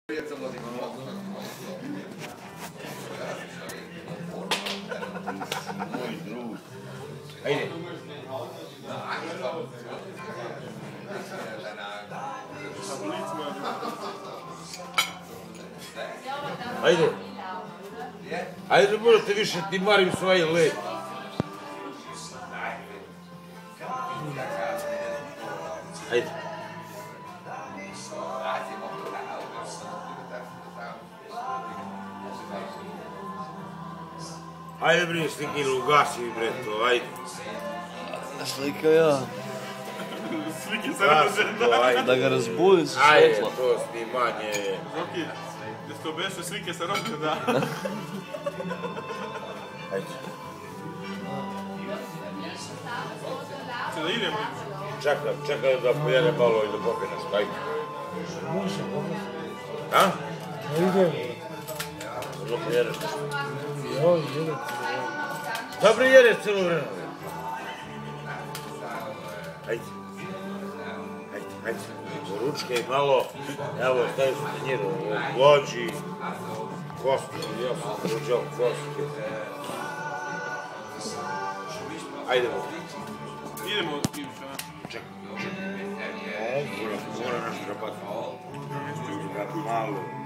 Moj drug. Ajde. Ajde. Ajde, morate više, ti marim svoje let. Ajde. Ajde bre, Slikinu, ugasi mi bre to, ajde. Slika ja. Slike se razbuđena. Da ga razbudi sa Ajde, svetla. to snimanje. Zoki, jesi to beše slike sa rođena? Ajde. Če da idemo? Čekaj da pojene malo i da popiješ, ajde. A? Idemo. Da pojedeš. Joj, idemo. Dobro jedeš celo vreme. Ajde. Ajde. Ručkaj malo. Evo, staviš u tanjiru. Vođi. Kosti. Ja sam ruđao kosti. Ajde. Idemo, Ivša. Čekaj. Mora naš rabat. Malo.